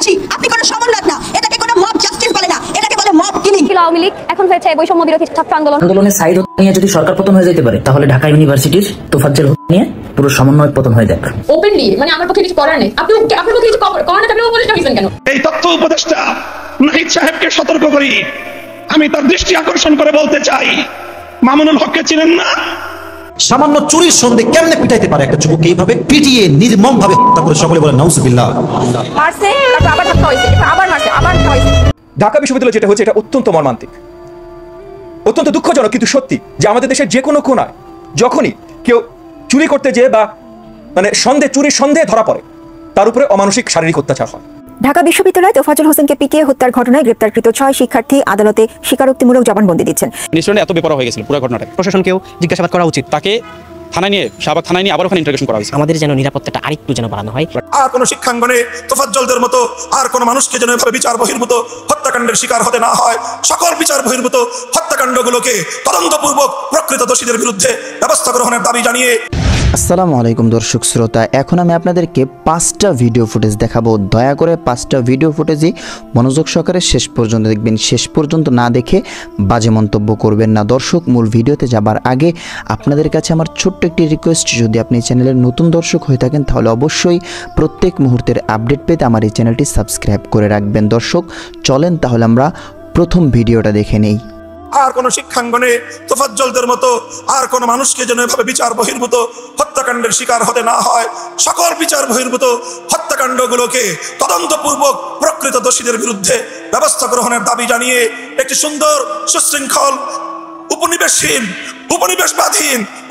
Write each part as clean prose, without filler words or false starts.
সন্ত্রাসী, আপনি কোনো সমন্বয় না, এটাকে কোনো মব জাস্টিস বলে না, এটাকে বলে মব কিলিং। আওয়ামী লীগ এখন হয়েছে বৈষম্য বিরোধী ছাত্র আন্দোলনের সাইদ নিয়ে যদি সরকার পতন হয়ে যেতে পারে, তাহলে ঢাকা ইউনিভার্সিটির তোফাজ্জল নিয়ে পুরো সমন্বয় পতন হয়ে যাক। ওপেনলি মানে আমার পক্ষে কিছু করার নেই, আপনার পক্ষে কিছু করার না থাকলে উপদেষ্টা হইছেন কেন? এই তথ্য উপদেষ্টা নাহিদ সাহেবকে সতর্ক করি, আমি তার দৃষ্টি আকর্ষণ করে বলতে চাই, মামুনুল হককে চিনেন না? সামান্য চুরির সন্দেহে কেমনে পিটাইতে পারে একটা যুবককে এইভাবে পিটিয়ে নির্মম ভাবে হত্যা করে? সকলে বলে নাউজুবিল্লাহ। মারছে, তারপর আবার ধাক্কা হইছে, আবার মারছে, আবার ধাক্কা হইছে। ঢাকা বিশ্ববিদ্যালয় যেটা হচ্ছে এটা অত্যন্ত মর্মান্তিক, অত্যন্ত দুঃখজনক, কিন্তু সত্যি যে আমাদের দেশের যে কোনো কোণায় যখনই কেউ চুরি করতে যেয়ে বা মানে চুরির সন্দেহে ধরা পড়ে, তার উপরে অমানসিক শারীরিক অত্যাচার হয়। ঢাকা বিশ্ববিদ্যালয়ে তোফাজ্জল হোসেনকে পিটিয়ে হত্যার ঘটনায় গ্রেপ্তারকৃত 6 শিক্ষার্থী আদালতে স্বীকারোক্তিমূলক জবানবন্দি দিচ্ছেন। নিশ্চয়ই এত বেপরোয়া হয়ে গেছিল পুরো ঘটনাটা, প্রশাসনকেও জিজ্ঞাসাবাদ করা উচিত, তাকে শাহবাগ থানায় নিয়ে আবার ওখানে ইন্টারোগেশন করা হয়েছে। আমাদের যেন নিরাপত্তাটা আরেকটু যেন বাড়ানো হয়। আর কোনো শিক্ষাঙ্গনে তোফাজ্জলদের মতো আর কোনো মানুষকে যেন এভাবে বিচার বহির্ভূত হত্যাকাণ্ডের শিকার হতে না হয়। সকল বিচার বহির্ভূত হত্যাকাণ্ডগুলোকে তদন্তপূর্বক প্রকৃত দোষীদের বিরুদ্ধে ব্যবস্থা গ্রহণের দাবি জানিয়ে। আসসালামু আলাইকুম দর্শক শ্রোতা, এখন আমি আপনাদেরকে 5টা ভিডিও ফুটেজ দেখাবো। দয়া করে 5টা ভিডিও ফুটেজই মনোযোগ সহকারে শেষ পর্যন্ত দেখবেন, শেষ পর্যন্ত না দেখে বাজে মন্তব্য করবেন না। দর্শক, মূল ভিডিওতে যাবার আগে আপনাদের কাছে আমার ছোট্ট একটি রিকোয়েস্ট, যদি আপনি চ্যানেলের নতুন দর্শক হয়ে থাকেন তাহলে অবশ্যই প্রত্যেক মুহূর্তের আপডেট পেতে আমার এই চ্যানেলটি সাবস্ক্রাইব করে রাখবেন। দর্শক চলেন তাহলে আমরা প্রথম ভিডিওটা দেখে নেই। আর কোন শিক্ষাঙ্গনে তোফাজ্জলদের মতো আর কোন মানুষকে যেন এভাবে বিচার বহির্ভূত হত্যাকাণ্ডের শিকার হতে না হয়। সকল বিচার বহির্ভূত হত্যাকাণ্ডগুলোকে তদন্তপূর্বক প্রকৃত দোষীদের বিরুদ্ধে ব্যবস্থা গ্রহণের দাবি জানিয়ে একটি সুন্দর সুশৃঙ্খল উপনিবেশহীন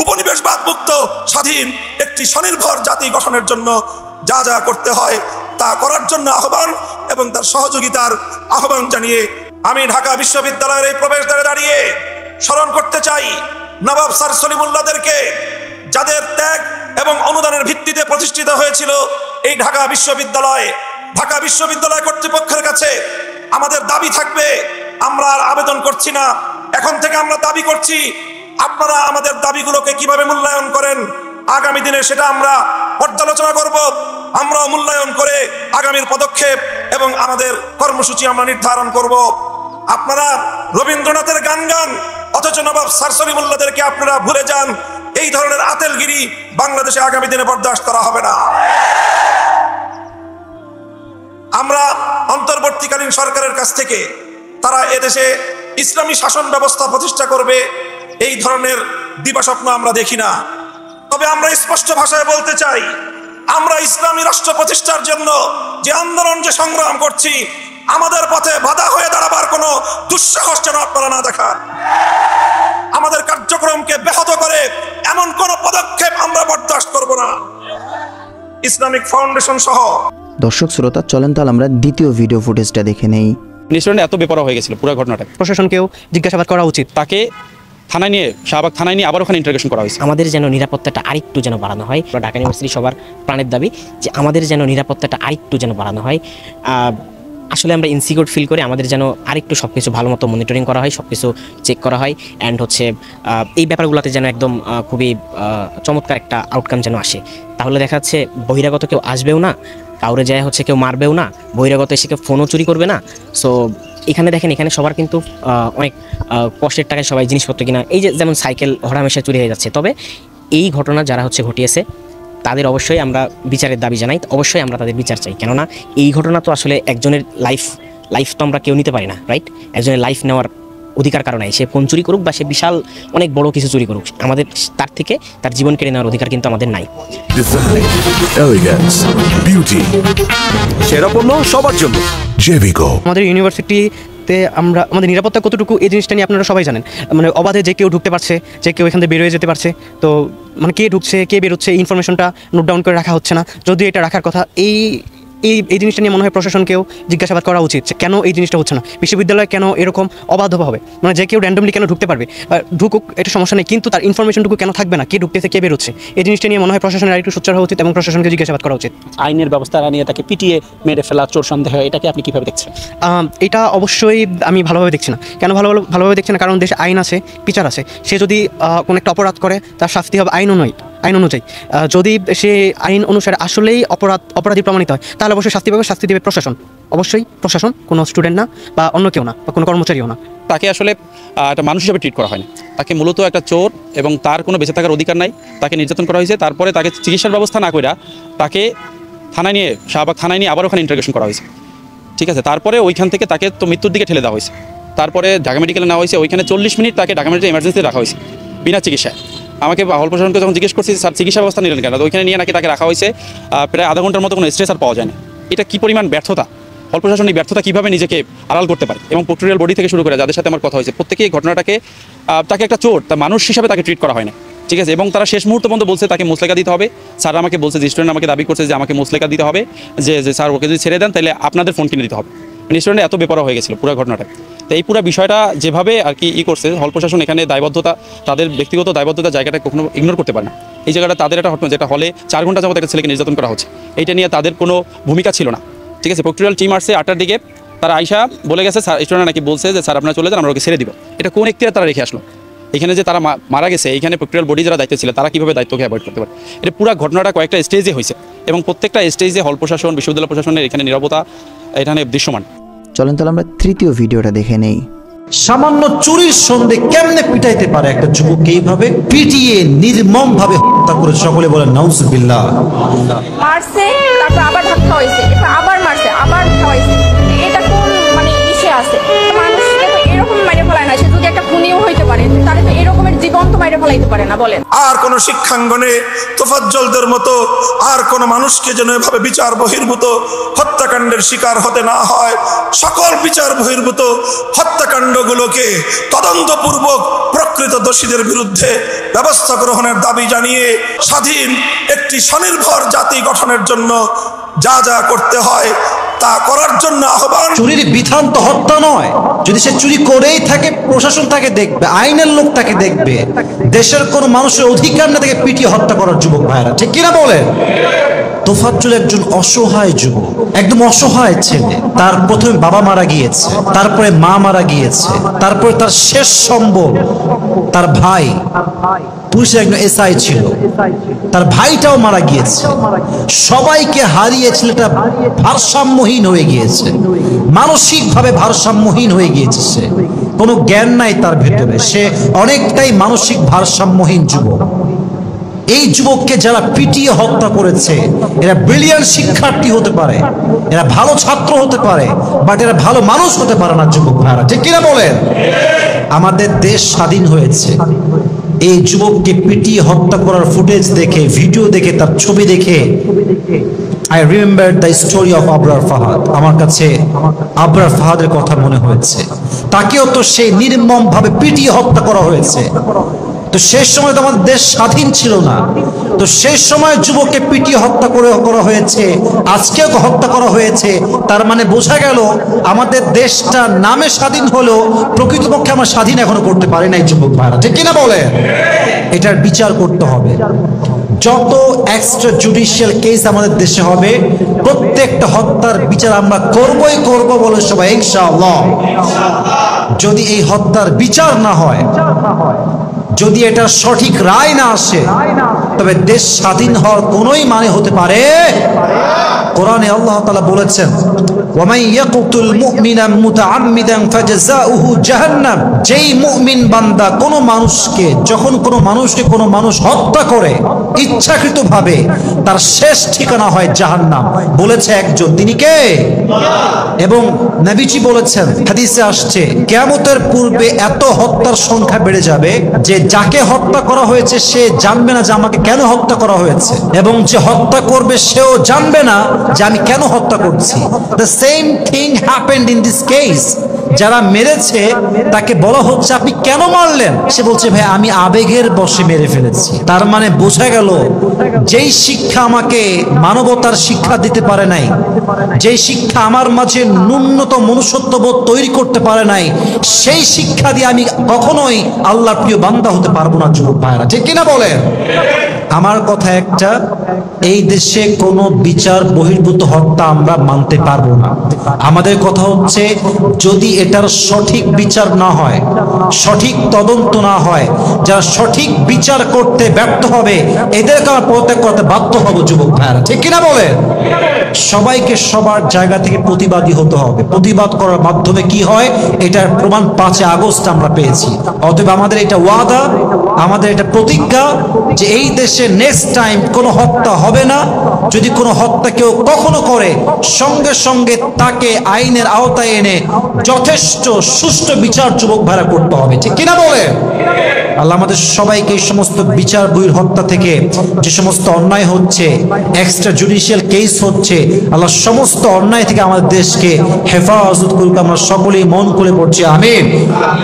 উপনিবেশবাদ মুক্ত স্বাধীন একটি স্বনির্ভর জাতি গঠনের জন্য যা যা করতে হয় তা করার জন্য আহ্বান এবং তার সহযোগিতার আহ্বান জানিয়ে আমি ঢাকা বিশ্ববিদ্যালয়ের এই প্রবেশদ্বারে দাঁড়িয়ে স্মরণ করতে চাই নবাব স্যার সলিমুল্লাহদেরকে, যাদের ত্যাগ এবং অনুদানের ভিত্তিতে প্রতিষ্ঠিত হয়েছিল এই ঢাকা বিশ্ববিদ্যালয়। ঢাকা বিশ্ববিদ্যালয় কর্তৃপক্ষের কাছে আমাদের দাবি থাকবে, আমরা আর আবেদন করছি না, এখন থেকে আমরা দাবি করছি, আপনারা আমাদের দাবিগুলোকে কিভাবে মূল্যায়ন করেন আগামী দিনে সেটা আমরা পর্যালোচনা করব। আমরাও মূল্যায়ন করে আগামীর পদক্ষেপ এবং আমাদের কর্মসূচি আমরা নির্ধারণ করব। আপনারা রবীন্দ্রনাথের গান গান, অথচ নবাব স্যার সলিমুল্লাহদেরকে আপনারা ভুলে যান। এই ধরনের আতেলগিরি বাংলাদেশে আগামী দিনে বরদাস্ত করা হবে না। আমরা অন্তর্বর্তীকালীন সরকারের কাছ থেকে তারা এদেশে ইসলামী শাসন ব্যবস্থা প্রতিষ্ঠা করবে এই ধরনের দিবাস্বপ্ন আমরা দেখি না। তবে আমরা স্পষ্ট ভাষায় বলতে চাই, আমরা ইসলামী রাষ্ট্র প্রতিষ্ঠার জন্য যে আন্দোলন, যে সংগ্রাম করছি, আমাদের পথে বাধা হয়ে দাঁড়াবার কোনো দুঃসাহস যেন আপনারা না দেখান। আমাদের কার্যক্রমকে ব্যাহত করে এমন কোন পদক্ষেপ আমরা বরদাস্ত করব না। ইসলামিক ফাউন্ডেশন সহ। দর্শক শ্রোতা চলেন তাহলে আমরা দ্বিতীয় ভিডিও ফুটেজটা দেখে নেই। নিশ্চয়ই এত বেপরোয়া হয়ে গেছিল পুরো ঘটনাটা, প্রশাসনকেও জিজ্ঞাসাবাদ করা উচিত, তাকে শাহবাগ থানায় নিয়ে আবার ওখানে ইন্টারোগেশন করা হয়েছে। আমাদের যেন নিরাপত্তাটা আরেকটু যেন বাড়ানো হয়। ঢাকা ইউনিভার্সিটি সবার প্রাণের দাবি যে আমাদের যেন নিরাপত্তাটা আরেকটু যেন বাড়ানো হয়। আসলে আমরা ইনসিকিউর ফিল করে আমাদের যেন আরেকটু সব কিছু ভালো মতো মনিটরিং করা হয়, সব কিছু চেক করা হয়, অ্যান্ড হচ্ছে এই ব্যাপারগুলোতে যেন একদম খুবই চমৎকার একটা আউটকাম যেন আসে। তাহলে দেখা যাচ্ছে বহিরাগত কেউ আসবেও না, কাউরে যায় হচ্ছে কেউ মারবেও না, বহিরাগত এসে কেউ ফোনও চুরি করবে না। সো এখানে দেখেন, এখানে সবার কিন্তু অনেক কষ্টের টাকায় সবাই জিনিসপত্র কিনা, এই যে যেমন সাইকেল হরামেশা চুরি হয়ে যাচ্ছে। তবে এই ঘটনা যারা হচ্ছে ঘটিয়েছে তাদের অবশ্যই আমরা বিচারের দাবি জানাই, অবশ্যই আমরা তাদের বিচার চাই। কেননা এই ঘটনা তো আসলে একজনের লাইফ তো আমরা কেউ নিতে পারি না, রাইট? একজনের লাইফ নেওয়ার অধিকার কারণে সে ফোন চুরি করুক বা সে বিশাল অনেক বড় কিছু চুরি করুক, আমাদের তার থেকে তার জীবন কেড়ে নেওয়ার অধিকার কিন্তু আমাদের নাই। ডিজাইন, এলিগেন্স, বিউটি, সেরা পণ্য সবার জন্য জেভিকো। আমাদের ইউনিভার্সিটিতে আমাদের নিরাপত্তা কতটুকু এই জিনিসটা নিয়ে আপনারা সবাই জানেন। মানে অবাধে যে কেউ ঢুকতে পারছে, যে কেউ এখান থেকে বের হয়ে যেতে পারছে। তো মানে কে ঢুকছে কে বেরোচ্ছে এই ইনফরমেশনটা নোট ডাউন করে রাখা হচ্ছে না, যদিও এটা রাখার কথা। এই জিনিসটা নিয়ে মনে হয় প্রশাসনকেও জিজ্ঞাসাবাদ করা উচিত যে কেন এই জিনিসটা হচ্ছে না, বিশ্ববিদ্যালয়ে কেন এরকম অবাধ হবে। মানে যে কেউ র্যান্ডমলি কেন ঢুকতে পারবে, ঢুকুক, এটা সমস্যা নেই, কিন্তু তার ইনফরমেশনটুকু কেন থাকবে না, কে ঢুকতেছে কে বেরোচ্ছে। এই জিনিসটা নিয়ে মনে হয় প্রশাসনের আরেকটু সোচ্চার হওয়া উচিত এবং প্রশাসনকে জিজ্ঞাসাবাদ করা উচিত। আইনের ব্যবস্থা নিয়ে তাকে পিটিয়ে মেরে ফেলা, চোর সন্দেহ, এটাকে আপনি কীভাবে দেখছেন? এটা অবশ্যই আমি ভালোভাবে দেখছি না। কেন ভালোভাবে দেখছি না? কারণ দেশে আইন আছে, বিচার আছে। সে যদি কোনো একটা অপরাধ করে তার শাস্তি হবে আইন অনুযায়ী। যদি সে আইন অনুসারে আসলেই অপরাধী প্রমাণিত হয় তাহলে অবশ্যই শাস্তি পাবে, শাস্তি দেবে প্রশাসন। অবশ্যই প্রশাসন, কোনো স্টুডেন্ট না বা অন্য কেউ না বা কোনো কর্মচারীও না। তাকে আসলে একটা মানুষ হিসেবে ট্রিট করা হয় না, তাকে মূলত একটা চোর এবং তার কোনো বেঁচে থাকার অধিকার নাই, তাকে নির্যাতন করা হয়েছে। তারপরে তাকে চিকিৎসার ব্যবস্থা না করে তাকে থানায় নিয়ে শাহবাগ থানায় নিয়ে আবার ওখানে ইন্টারোগেশন করা হয়েছে, ঠিক আছে। তারপরে ওইখান থেকে তাকে তো মৃত্যুর দিকে ঠেলে দেওয়া হয়েছে। তারপরে ঢাকা মেডিকেলে নেওয়া হয়েছে, ওইখানে 40 মিনিট তাকে ঢাকা মেডিকেলে এমার্জেন্সিতে রাখা হয়েছে বিনা চিকিৎসায়। আমাকে হল প্রশাসনকে যখন জিজ্ঞেস করছি স্যার চিকিৎসা ব্যবস্থা নিলেন কেন, তো ওইখানে নিয়ে নাকি তাকে রাখা হয়েছে প্রায় আধা ঘন্টার মতো কোনো স্ট্রেসার পাওয়া যায় না। এটা কী পরিমাণ ব্যর্থতা, হল প্রশাসন এই ব্যর্থতা কীভাবে নিজেকে আড়াল করতে পারে। এবং প্রক্টোরিয়াল বডি থেকে শুরু করে যাদের সাথে আমার কথা হয়েছে প্রত্যেকেই ঘটনাটাকে তাকে একটা চোর, তার মানুষ হিসাবে তাকে ট্রিট করা হয় না, ঠিক আছে। এবং তারা শেষ মুহূর্ত পর্যন্ত বলছে তাকে মুসলেকা দিতে হবে। স্যার আমাকে বলছে যে স্টুডেন্ট আমাকে দাবি করছে যে আমাকে মুসলেকা দিতে হবে, যে স্যার ওকে যদি ছেড়ে দেন তাহলে আপনাদের ফোন কিনে দিতে হবে। স্টুডেন্ট এত বেপরোয়া হয়ে গেছিলো পুরো ঘটনাটা। তো এই পুরো বিষয়টা যেভাবে আর কি করছে হল প্রশাসন, এখানে দায়বদ্ধতা, তাদের ব্যক্তিগত দায়বদ্ধতা জায়গাটা কখনো ইগনোর করতে পারে না। এই জায়গাটা তাদের একটা ঘটনা, যেটা হলে 4 ঘন্টা যাবত একটা ছেলেকে নির্যাতন করা হচ্ছে, এইটা নিয়ে তাদের কোনো ভূমিকা ছিল না, ঠিক আছে। প্রক্টোরিয়াল টিম আসছে 8টার দিকে, তারা আইসা বলে গেছে স্যার স্টুডেন্ট নাকি বলছে যে স্যার আপনারা চলে যান, আমরা ওকে ছেড়ে দিব। এটা কোন এখতিয়ার তারা রেখে আসলো? এখানে যে তারা মারা গেছে, এইখানে প্রক্টোরিয়াল বডি যারা দায়িত্ব ছিল তারা কীভাবে দায়িত্বকে অ্যাভয়েড করতে পারে? এটা পুরো ঘটনাটা কয়েকটা স্টেজে হয়েছে এবং প্রত্যেকটা স্টেজে হল প্রশাসন, বিশ্ববিদ্যালয় প্রশাসনের এখানে নীরবতা এখানে দৃশ্যমান। চলেন তাহলে আমরা তৃতীয় ভিডিওটা দেখে নেই। সামান্য চুরির সন্দেহে কেমনে পিটাইতে পারে একটা যুবককে এইভাবে পিটিয়ে নির্মম ভাবে হত্যা করে সকলে বলে নাউজুবিল্লাহ। মারছে, তারপর আবার ভাত খাওয়াইছে, আবার মারছে, আবার খাওয়াইছে। এটা কোন মানে ইসে আছে? মানুষকে তো এরকম মাইরে ফেলায় না, সে যদি একটা খুনিও হইতে পারে তাহলে তো এরকমের জীবন্ত মাইরে ফেলাইতে পারে না, বলেন। আর কোন শিক্ষাঙ্গনে তোফাজ্জলদের মতো আর কোন মানুষকে যেন এভাবে বিচার বহির্ভূত হত্যাকাণ্ডের শিকার হতে না হয়। সকল বিচার বহির্ভূত হত্যাকাণ্ডগুলোকে তদন্তপূর্বক প্রকৃত দোষীদের বিরুদ্ধে ব্যবস্থা গ্রহণের দাবি জানিয়ে স্বাধীন একটি স্বনির্ভর জাতি গঠনের জন্য যা যা করতে হয় তা করার জন্য আহ্বান। চুরির বিধান তো হত্যা নয়। যদি সে চুরি করেই থাকে প্রশাসন তাকে দেখবে, আইনের লোক তাকে দেখবে। দেশের কোন মানুষের অধিকার না তাকে পিটিয়ে হত্যা করার যুবক ভাইরা, ঠিক কিনা বলেন? তোফাজ্জল একজন অসহায় যুবক, একদম অসহায় ছেলে। তার প্রথমে বাবা মারা গিয়েছে, তারপরে মা মারা গিয়েছে, তারপরে তার শেষ সম্বল তার ভাই, পুলিশের একজন এসআই ছিল, তার ভাইটাও মারা গিয়েছে। সবাইকে হারিয়ে ছেলেটা ভারসাম্যহীন হয়ে গিয়েছে, মানসিকভাবে ভারসাম্যহীন হয়ে গিয়েছে। সে কোনো জ্ঞান নাই তার ভেতরে, সে অনেকটাই মানসিক ভারসাম্যহীন যুবক। এই যুবককে যারা পিটিয়ে হত্যা করেছে এরা ব্রিলিয়ান্ট শিক্ষার্থী হতে পারে, এরা ভালো ছাত্র হতে পারে, বাট এরা ভালো মানুষ হতে পারে না যুবক ভাইরা, ঠিক কিনা বলেন? আমাদের দেশ স্বাধীন হয়েছে এই যুবককে পিটিয়ে হত্যা করার ফুটেজ দেখে, ভিডিও দেখে, তার ছবি দেখে I remember the story of Abrar Fahad. আমার কাছে আবরার ফাহাদের কথা মনে হয়েছে। তাকেও তো সেই নির্মম ভাবে পিটিয়ে হত্যা করা হয়েছে। তো শেষ সময় তো আমাদের দেশ স্বাধীন ছিল না, তো শেষ সময় যুবককে পিটিয়ে হত্যা করা হয়েছে, আজকেও হত্যা করা হয়েছে। তার মানে বোঝা গেল আমাদের দেশটা নামে স্বাধীন হলেও প্রকৃতপক্ষে আমরা স্বাধীন এখনো করতে পারি নাই যুবক ভাইরা, ঠিক কিনা বলে? এটার বিচার করতে হবে। যত এক্সট্রা জুডিশিয়াল কেস আমাদের দেশে হবে প্রত্যেকটা হত্যার বিচার আমরা করবই করব বলে সবাই ইনশাআল্লাহ। যদি এই হত্যার বিচার না হয়, যদি এটা সঠিক রায় না আসে, তবে দেশ স্বাধীন হওয়ার কোনোই মানে হতে পারে। কোরআনে আল্লাহ তাআলা বলেছেন, ওয়ামান ইয়াকতুল মুমিনা মুতাআম্মিদান ফাজাযাউহু জাহান্নাম। যেই মুমিন বান্দা কোনো মানুষকে, যখন কোনো মানুষকে কোনো মানুষ হত্যা করে ইচ্ছাকৃতভাবে, তার শেষ ঠিকানা হয় জাহান্নাম। বলেছে একজন, তিনি কে? এবং নবীজি বলেছেন, হাদিসে আসছে, কিয়ামতের পূর্বে এত হত্যার সংখ্যা বেড়ে যাবে যে যাকে হত্যা করা হয়েছে সে জানবে না যে আমাকে কেন হত্যা করা হয়েছে, এবং যে হত্যা করবে সেও জানবে না যে আমি কেন হত্যা করছি। The same thing happened in this case. যারা মেরেছে তাকে বলা হচ্ছে আপনি কেন মারলেন? সে বলছে ভাই আমি আবেগের বশে মেরে ফেলেছি। তার মানে বোঝা গেল যেই শিক্ষা আমাকে মানবতার শিক্ষা দিতে পারে নাই, যেই শিক্ষা আমার মাঝে ন্যূনতম মনুষ্যত্ববোধ তৈরি করতে পারে নাই, সেই শিক্ষা দিয়ে আমি কখনোই আল্লাহর প্রিয় বান্দা হতে পারবো না যুবক ভাইরা, ঠিক কিনা বলেন? আমার কথা একটা, এই দেশে কোনো বিচার বহির্ভূত হত্যা আমরা মানতে পারবো না। আমাদের কথা হচ্ছে যদি এটার সঠিক বিচার না হয়, সঠিক তদন্ত না হয়, যারা সঠিক বিচার করতে ব্যর্থ হবে এদেরকে আমরা প্রত্যেক করতে বাধ্য হব যুবক ভাইরা, ঠিক কিনা বলেন? সবাইকে সবার জায়গা থেকে প্রতিবাদী হতে হবে। প্রতিবাদ করার মাধ্যমে কি হয়, এটার প্রমাণ 5 আগস্ট আমরা পেয়েছি। অতএব আমাদের এটা ওয়াদা, আমাদের এটা প্রতিজ্ঞা যে এই দেশে নেক্সট টাইম কোনো হত্যা হবে না। যদি কোনো হত্যা কেউ কখনো করে, সঙ্গে সঙ্গে তাকে আইনের আওতায় এনে যথেষ্ট সুষ্ঠু বিচার যুবক ভাড়া করতে হবে, ঠিক কিনা বলে? আল্লাহ আমাদের সবাইকে এই সমস্ত বিচার বহির হত্যা থেকে, যে সমস্ত অন্যায় হচ্ছে, এক্সট্রা জুডিশিয়াল কেস হচ্ছে, আল্লাহ সমস্ত অন্যায় থেকে আমাদের দেশকে হেফাজত করুক। আমরা সকলেই মন খুলে পড়ছি আমিন।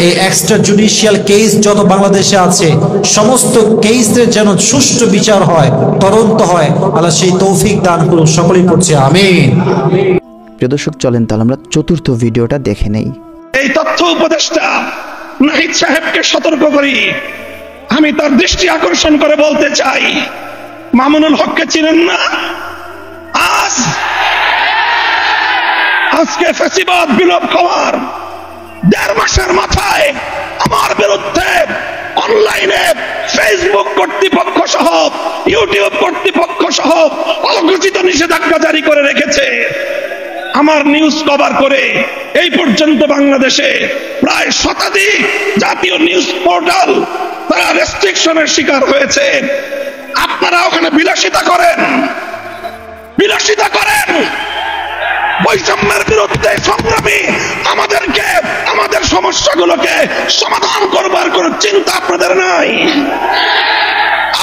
এই এক্সট্রা জুডিশিয়াল কেস যত বাংলাদেশে আছে, সমস্ত কেসের যেন সুষ্ঠু বিচার হয়, তদন্ত হয়, আল্লাহ সেই তৌফিক দান করুক। সকলেই পড়ছি আমিন। প্রিয় দর্শক, চলেন তাহলে আমরা চতুর্থ ভিডিওটা দেখে নেই। এই তথ্য উপদেষ্টা নাহিদ সাহেবকে সতর্ক করি, আমি তার দৃষ্টি আকর্ষণ করে বলতে চাই, মামুনুল হককে চিনেন না? আজকে ফ্যাসিবাদ বিলোপ হওয়ার 1.5 মাসের মাথায় আমার বিরুদ্ধে অনলাইনে ফেসবুক কর্তৃপক্ষ সহ ইউটিউব কর্তৃপক্ষ সহ অঘোষিত নিষেধাজ্ঞা জারি করে রেখেছে। আমার নিউজ কভার করে এই পর্যন্ত বাংলাদেশে প্রায় 1 শতাধিক জাতীয় নিউজ পোর্টাল তারা রেস্ট্রিকশনের শিকার হয়েছে। আপনারা ওখানে বিলাসিতা করেন, বৈষম্যের বিরুদ্ধে সংগ্রামী আমাদেরকে, আমাদের সমস্যাগুলোকে সমাধান করবার কোনো চিন্তা আপনাদের নাই।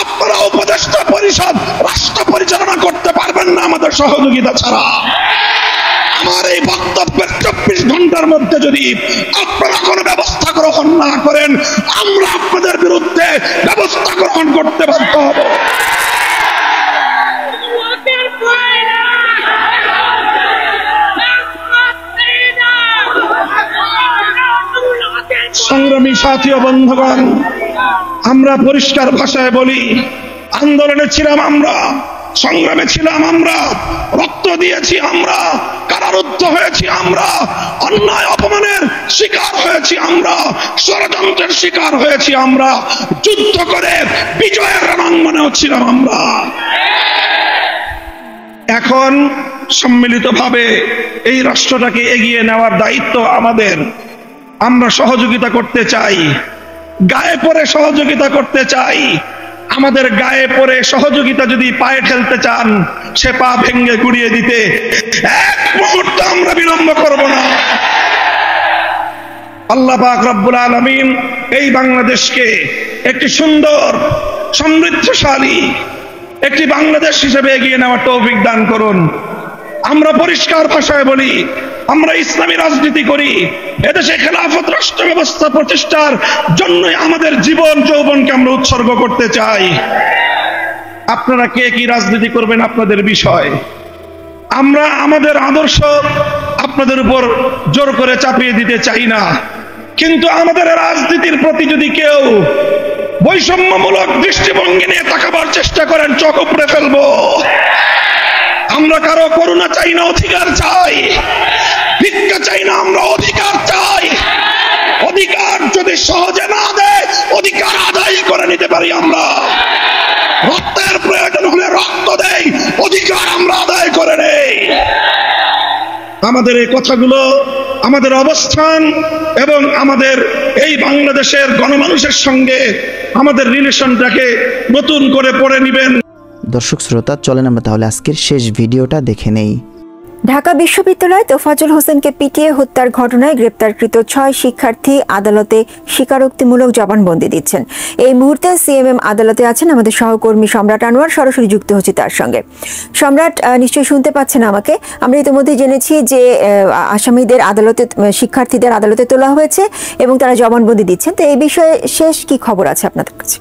আপনারা উপদেষ্টা পরিষদ, রাষ্ট্র পরিচালনা করতে পারবেন না আমাদের সহযোগিতা ছাড়া। আমার এই বক্তব্যের 24 ঘন্টার মধ্যে যদি আপনারা কোনো ব্যবস্থা গ্রহণ না করেন, আমরা আপনাদের বিরুদ্ধে ব্যবস্থা গ্রহণ করতে বাধ্য হব। সংগ্রামী সাথী ও বন্ধুগণ, আমরা পরিষ্কার ভাষায় বলি, আন্দোলনে ছিলাম আমরা, সংগ্রামে ছিলাম আমরা, রক্ত দিয়েছি আমরা, কারারুদ্ধ হয়েছি আমরা, অন্যায় অপমানের শিকার হয়েছি আমরা, ষড়যন্ত্রের শিকার হয়েছি আমরা, যুদ্ধ করে বিজয়ের রণাঙ্গনেও ছিলাম আমরা। এখন সম্মিলিতভাবে এই রাষ্ট্রটাকে এগিয়ে নেওয়ার দায়িত্ব আমাদের। আমরা সহযোগিতা করতে চাই, গায়ে পড়ে সহযোগিতা করতে চাই। আমাদের গায়ে পড়ে সহযোগিতা যদি পায়ে ঠেলতে চান, সে পা ভেঙে গুড়িয়ে দিতে 1 মুহূর্ত আমরা বিলম্ব করব না। আল্লাহ পাক রব্বুল আলামিন এই বাংলাদেশকে একটি সুন্দর, সমৃদ্ধশালী একটি বাংলাদেশ হিসেবে এগিয়ে নেওয়ার তৌফিক দান করুন। আমরা পরিষ্কার ভাষায় বলি, আমরা ইসলামী রাজনীতি করি। এদেশে খেলাফত রাষ্ট্র ব্যবস্থা প্রতিষ্ঠার জন্য আমাদের জীবন যৌবনকে আমরা উৎসর্গ করতে চাই। আপনারা কে কি রাজনীতি করবেন আপনাদের বিষয়। আমরা আমাদের আদর্শ আপনাদের উপর জোর করে চাপিয়ে দিতে চাই না, কিন্তু আমাদের রাজনীতির প্রতি যদি কেউ বৈষম্যমূলক দৃষ্টিভঙ্গি নিয়ে তাকাবার চেষ্টা করেন, চোখ উপড়ে ফেলবো। আমরা কারো করুণা চাই না, অধিকার চাই। ভিক্ষা চাই না, আমরা অধিকার চাই। অধিকার যদি সহজে না দেয়, অধিকার আদায় করে নিতে পারি আমরা। রক্তের প্রয়োজন হলে রক্ত দেই, অধিকার আমরা আদায় করে নেই। আমাদের এই কথাগুলো, আমাদের অবস্থান এবং আমাদের এই বাংলাদেশের গণমানুষের সঙ্গে আমাদের রিলেশনটাকে নতুন করে পড়ে নেবেন। দর্শক শ্রোতা, চলেন আমরা তাহলে আজকের শেষ ভিডিওটা দেখে নেই। ঢাকা বিশ্ববিদ্যালয়ে তোফাজ্জল হোসেনকে পিটিয়ে হত্যার ঘটনায় গ্রেপ্তারকৃত 6 শিক্ষার্থী আদালতে স্বীকারোক্তিমূলক জবানবন্দি দিচ্ছেন। এই মুহূর্তে সিএমএম আদালতে আছেন আমাদের সহকর্মী সম্রাট আনোয়ার, সরাসরি যুক্ত হচ্ছে তার সঙ্গে। সম্রাট, নিশ্চয়ই শুনতে পাচ্ছেন আমাকে? আমরা ইতিমধ্যে জেনেছি যে আসামিদের আদালতে, শিক্ষার্থীদের আদালতে তোলা হয়েছে এবং তারা জবানবন্দি দিচ্ছেন। তো এই বিষয়ে শেষ কি খবর আছে আপনাদের কাছে?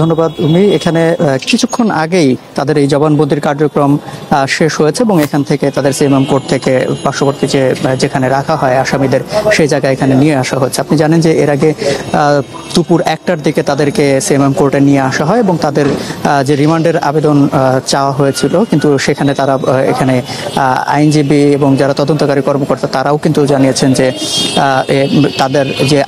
ধন্যবাদ উমি। এখানে কিছুক্ষণ আগেই তাদের এই জবানবন্দির কার্যক্রম শেষ হয়েছে এবং এখান থেকে তাদের সিএমএম কোর্ট থেকে পার্শ্ববর্তী যেখানে রাখা হয় আসামিদের, সেই জায়গায় এখানে নিয়ে আসা হচ্ছে। আপনি জানেন যে এর আগে দুপুর 1টার দিকে তাদেরকে সিএমএম কোর্টে নিয়ে আসা হয় এবং তাদের যে রিমান্ডের আবেদন চাওয়া হয়েছিল, কিন্তু সেখানে তারা, এখানে আইনজীবী এবং যারা তদন্তকারী কর্মকর্তা তারাও কিন্তু জানিয়েছেন যে তাদের যে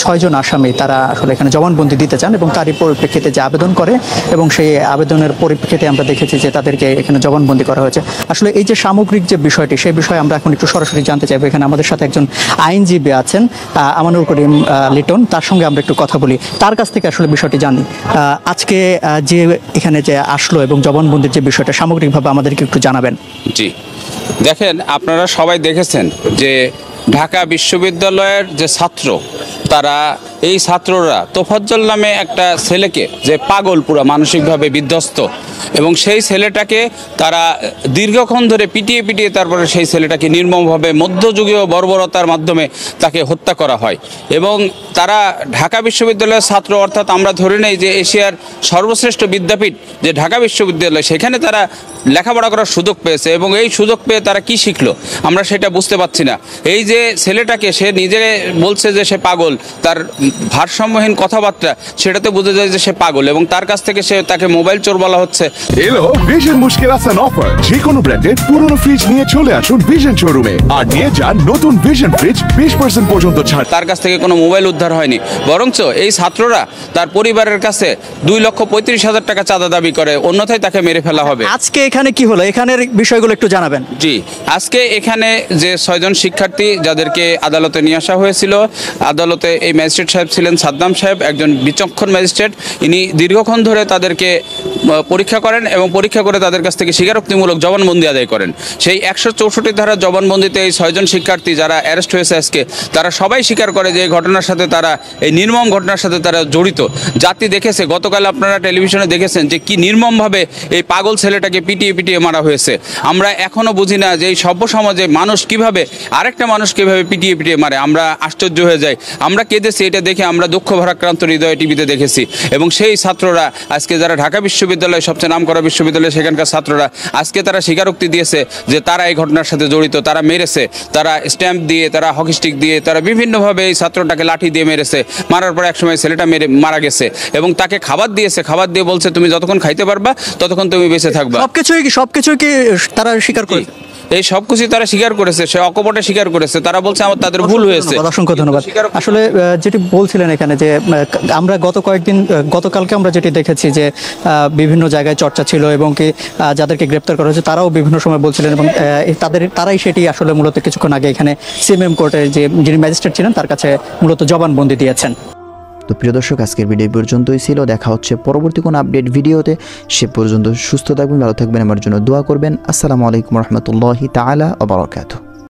6 জন আসামি তারা আসলে এখানে জবানবন্দি দিতে চান এবং তারই পরিপ্রেক্ষিতে যে আবেদন করে এবং সেই আবেদনের পরিপ্রেক্ষিতে আমরা দেখেছি যে তাদেরকে এখানে জবানবন্দি করা হয়েছে। আসলে এই যে সামগ্রিক যে বিষয়টি, সেই বিষয়ে আমরা এখন একটু সরাসরি জানতে চাইবো। এখানে আমাদের সাথে একজন আইনজীবী আছেন, আমানুর করিম লিটন, তার সঙ্গে আমরা একটু কথা বলি, তার কাছ থেকে আসলে বিষয়টি জানি। আজকে যে এখানে যে আসলো এবং জবানবন্দির যে বিষয়টা সামগ্রিকভাবে আমাদেরকে একটু জানাবেন। জি, দেখেন, আপনারা সবাই দেখেছেন যে ঢাকা বিশ্ববিদ্যালয়ের যে ছাত্র, তারা এই ছাত্ররা তোফাজ্জল নামে একটা ছেলেকে, যে পাগল পুরা মানসিকভাবে বিধ্বস্ত, এবং সেই ছেলেটাকে তারা দীর্ঘক্ষণ ধরে পিটিয়ে তারপরে সেই ছেলেটাকে নির্মমভাবে মধ্যযুগীয় বর্বরতার মাধ্যমে তাকে হত্যা করা হয়। এবং তারা ঢাকা বিশ্ববিদ্যালয়ের ছাত্র, অর্থাৎ আমরা ধরে নেই যে এশিয়ার সর্বশ্রেষ্ঠ বিদ্যাপীঠ যে ঢাকা বিশ্ববিদ্যালয়, সেখানে তারা লেখাপড়া করার সুযোগ পেয়েছে। এবং এই সুযোগ পেয়ে তারা কি শিখলো আমরা সেটা বুঝতে পারছি না। এই যে ছেলেটাকে, সে নিজে বলছে যে সে পাগল, তার ভারসাম্যহীন কথাবার্তা, সেটাতে বোঝা যায় যে সে পাগল, এবং তার কাছ থেকে তাকে মোবাইল চোর বলা হচ্ছে। এলো ভিশন মুশকিল আসান অফার। যে কোনো ব্র্যান্ডের পুরনো ফ্রিজ নিয়ে চলে আসুন ভিশন শোরুমে আর নিয়ে যান নতুন ভিশন ফ্রিজ 20% পর্যন্ত ছাড়। তার কাছ থেকে কোনো মোবাইল উদ্ধার হয়নি, বরঞ্চ এই ছাত্ররা তার পরিবারের কাছে 2,35,000 টাকা চাঁদা দাবি করে, অন্যথায় তাকে মেরে ফেলা হবে। আজকে এখানে কি হলো, এখানের বিষয়গুলো একটু জানাবেন। জি, আজকে এখানে যে 6 জন শিক্ষার্থী যাদেরকে আদালতে নিয়ে আসা হয়েছিল, আদালতে এই ম্যাজিস্ট্রেট সাহেব ছিলেন সাদ্দাম সাহেব, একজন বিচক্ষণ ম্যাজিস্ট্রেট। ইনি দীর্ঘক্ষণ ধরে তাদেরকে পরীক্ষা করেন এবং পরীক্ষা করে তাদের কাছ থেকে স্বীকারোক্তিমূলক জবানবন্দি আদায় করেন। সেই 164 ধারা জবানবন্দিতে এই 6 জন শিক্ষার্থী যারা অ্যারেস্ট হয়েছে আজকে, তারা সবাই স্বীকার করে যে এই ঘটনার সাথে তারা, এই নির্মম ঘটনার সাথে তারা জড়িত। জাতি দেখেছে, গতকাল আপনারা টেলিভিশনে দেখেছেন যে কি নির্মমভাবে এই পাগল ছেলেটাকে পিটিয়ে মারা হয়েছে। আমরা এখনো বুঝি না যে এই সভ্য সমাজে মানুষ কিভাবে আরেকটা মানুষ কিভাবে পিটিয়ে মারে। আমরা আশ্চর্য হয়ে যাই, আমরা কেঁদেছি এটা দেখে, আমরা দুঃখ ভারাক্রান্ত হৃদয়ে টিভিতে দেখেছি। এবং সেই ছাত্ররা আজকে, যারা ঢাকা বিশ্ববিদ্যালয় সবচেয়ে নামকরা বিশ্ববিদ্যালয়, সেখানকার ছাত্ররা আজকে তারা স্বীকারোক্তি দিয়েছে যে তারা এই ঘটনার সাথে জড়িত, তারা মেরেছে, তারা স্ট্যাম্প দিয়ে, তারা হকি স্টিক দিয়ে, তারা বিভিন্নভাবে এই ছাত্রটাকে লাঠি দিয়ে মেরেছে। মারার পর একসময় ছেলেটা মারা গেছে এবং তাকে খাবার দিয়েছে, খাবার দিয়ে বলছে তুমি যতক্ষণ খাইতে পারবা ততক্ষণ তুমি বেঁচে থাকবা। সবকিছুই কি তারা স্বীকার করে? এই সবকিছু তারা স্বীকার করেছে, সে অকপটে স্বীকার করেছে। তারা বলছে তাদের ভুল হয়েছে। অসংখ্য ধন্যবাদ। আসলে যেটি বলছিলেন এখানে যে আমরা গতকালকে আমরা যেটি দেখেছি যে বিভিন্ন জায়গায় চর্চা ছিল এবং কি যাদেরকে গ্রেপ্তার করা হয়েছে তারাও বিভিন্ন সময় বলছিলেন, এবং তারাই সেটি আসলে মূলত কিছুক্ষণ আগে এখানে সিএমএম কোর্টের যিনি ম্যাজিস্ট্রেট ছিলেন তার কাছে মূলত জবানবন্দি দিয়েছেন। তো প্রিয় দর্শক, আজকের ভিডিও পর্যন্তই ছিল। দেখা হচ্ছে পরবর্তী কোনো আপডেট ভিডিওতে। সে পর্যন্ত সুস্থ থাকবেন, ভালো থাকবেন, আমার জন্য দোয়া করবেন। আসসালামু আলাইকুম রহমতুল্লাহি তাআলা ওয়া বারাকাতুহু।